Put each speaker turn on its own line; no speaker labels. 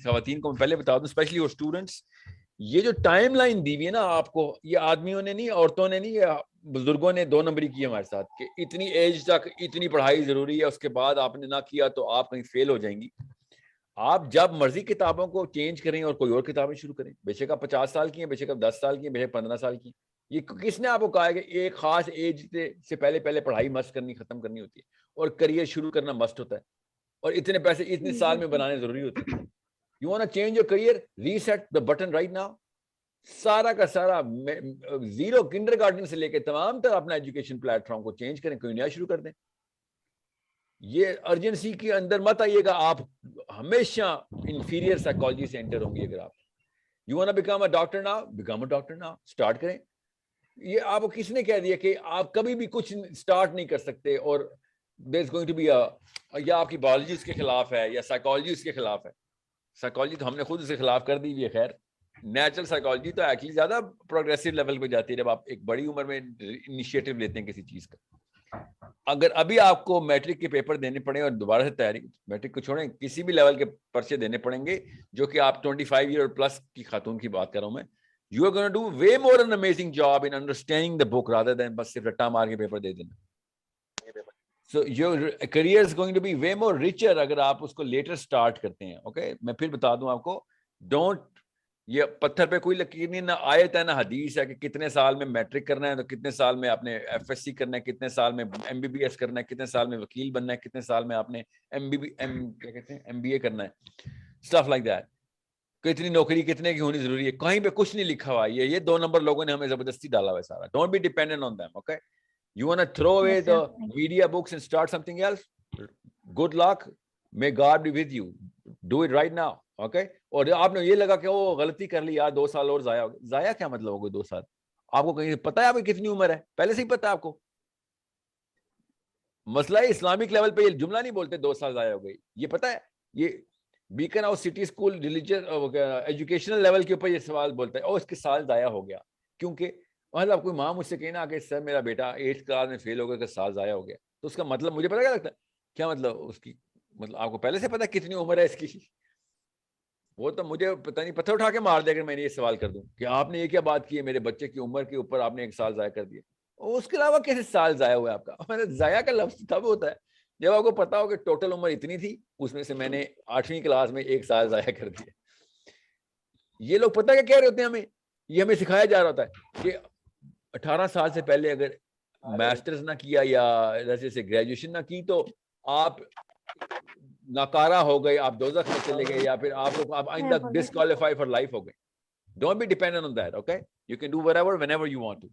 خواتین کو میں پہلے بتا دوں, اسپیشلی اور اسٹوڈنٹس, یہ جو ٹائم لائن دی ہوئی ہے نا آپ کو, یہ آدمیوں نے نہیں, عورتوں نے نہیں, یا بزرگوں نے 2 نمبری کی ہمارے ساتھ کہ اتنی ایج تک اتنی پڑھائی ضروری ہے, اس کے بعد آپ نے نہ کیا تو آپ کہیں فیل ہو جائیں گی. آپ جب مرضی کتابوں کو چینج کریں اور کوئی اور کتابیں شروع کریں, بے شک آپ 50 سال کی ہیں, بے شک آپ 10 سال کی ہیں, بے شک 15 سال کی ہیں. یہ کس نے آپ کو کہا ہے کہ ایک خاص ایج سے پہلے پڑھائی مست کرنی, ختم کرنی ہوتی ہے, اور کریئر شروع کرنا مست ہوتا ہے, اور اتنے پیسے اتنے سال میں بنانے ضروری ہوتے ہیں. You want to change your career? Reset the button right now. سارا کا سارا زیرو کنڈر گارڈن سے لے کے تمام تر اپنا ایجوکیشن پلیٹ فارم کو چینج کریں, کوئی نیا شروع کر دیں. یہ ارجنسی کے اندر مت آئیے گا, آپ ہمیشہ انفیریئر سائیکالوجی سے انٹر ہوں گی. اگر آپ you want to become a doctor now, become a doctor now, start کریں. یہ آپ کو کس نے کہہ دیا کہ آپ کبھی بھی کچھ اسٹارٹ نہیں کر سکتے, اور دیر از گوئنگ ٹو بی یا آپ کی بایولوجی اس کے خلاف ہے یا سائیکالوجی اس کے خلاف ہے. سائیکالوجی تو ہم نے خود اس کے خلاف کر دی ہوئی ہے. خیر, نیچرل سائیکالوجی تو ایکچولی زیادہ پروگریسو لیول پہ جاتی ہے جب آپ ایک بڑی عمر میں انیشیٹو لیتے ہیں کسی چیز کا. اگر ابھی آپ کو میٹرک کے پیپر دینے پڑیں اور دوبارہ سے تیاری, میٹرک کو چھوڑیں, کسی بھی لیول کے پرچے دینے پڑیں گے, جو کہ آپ 25 ایئر پلس کی خاتون کی بات کر رہا ہوں میں, you are gonna do way more an amazing job in understanding the book rather than بس صرف رٹا مار کے پیپر دے دینا. So your career is going to be way more richer اگر آپ اس کو لیٹر سٹارٹ کرتے ہیں. اوکے, میں پھر بتا دوں آپ کو, ڈونٹ, یہ پتھر پہ کوئی لکیر نہیں, نہ آیت ہے نہ حدیث ہے کہ کتنے سال میں میٹرک کرنا ہے تو کتنے سال میں آپ نے ایف ایس سی کرنا ہے, کتنے سال میں ایم بی بی ایس کرنا ہے, کتنے سال میں وکیل بننا ہے, کتنے سال میں آپ نے ایم بی اے کرنا ہے, اسٹف لائک دیٹ. کتنی نوکری کتنے کی ہونی ضروری ہے, کہیں پہ کچھ نہیں لکھا ہوا. یہ 2 نمبر لوگوں نے ہمیں زبردستی ڈالا ہوا ہے سارا. Don't be dependent on them. Okay, you want to throw away the media books and start something else? Good luck. May God be with you. Do it right now. Okay? اور آپ نے یہ لگا کہ وہ غلطی کر لی یار 2 سال اور ضائع ہو گئے. ضائع کیا مطلب ہوگا 2 سال؟ آپ کو کہیں پتا ہے آپ کی کتنی عمر ہے؟ پہلے سے ہی پتا ہے آپ کو. مسئلہ ہے اسلامک لیول پہ یہ جملہ نہیں بولتے 2 سال ضائع ہو گئی. یہ پتا ہے, یہ Beaconhouse city school religious educational level کے اوپر یہ سوال بولتا ہے, اور اس کے سال ضائع ہو گیا. کیونکہ مطلب کوئی ماں مجھ سے کہنا کہ سر میرا بیٹا 8th کلاس میں فیل ہو گیا کہ سال ضائع ہو گیا, تو اس کا مطلب مجھے پتا کیا لگتا ہے, کیا مطلب اس کی, مطلب آپ کو پہلے سے پتا کتنی عمر ہے اس کی. وہ تو مجھے پتہ نہیں پتھر اٹھا کے مار دے اگر میں نے یہ سوال کر دوں کہ آپ نے یہ کیا بات کی ہے, میرے بچے کی عمر کے اوپر آپ نے 1 سال ضائع کر دیا. اس کے علاوہ کیسے سال ضائع ہوا ہے آپ کا؟ ضائع کا لفظ تب ہوتا ہے جب آپ کو پتا ہو کہ ٹوٹل عمر اتنی تھی, اس میں سے میں نے 8ویں کلاس میں 1 سال ضائع کر دیا. یہ لوگ پتہ کیا کہہ رہے ہوتے ہیں ہمیں, یہ ہمیں سکھایا جا رہا ہوتا ہے کہ 18 سال سے پہلے اگر ماسٹرز نہ کیا یا جیسے گریجویشن نہ کی تو آپ ناکارہ ہو گئے, آپ دوزخ میں چلے گئے, یا پھر آپ آئندہ ڈسکوالیفائی فار لائف ہو گئے. Don't be dependent on that. Okay, you can do whatever whenever you want to.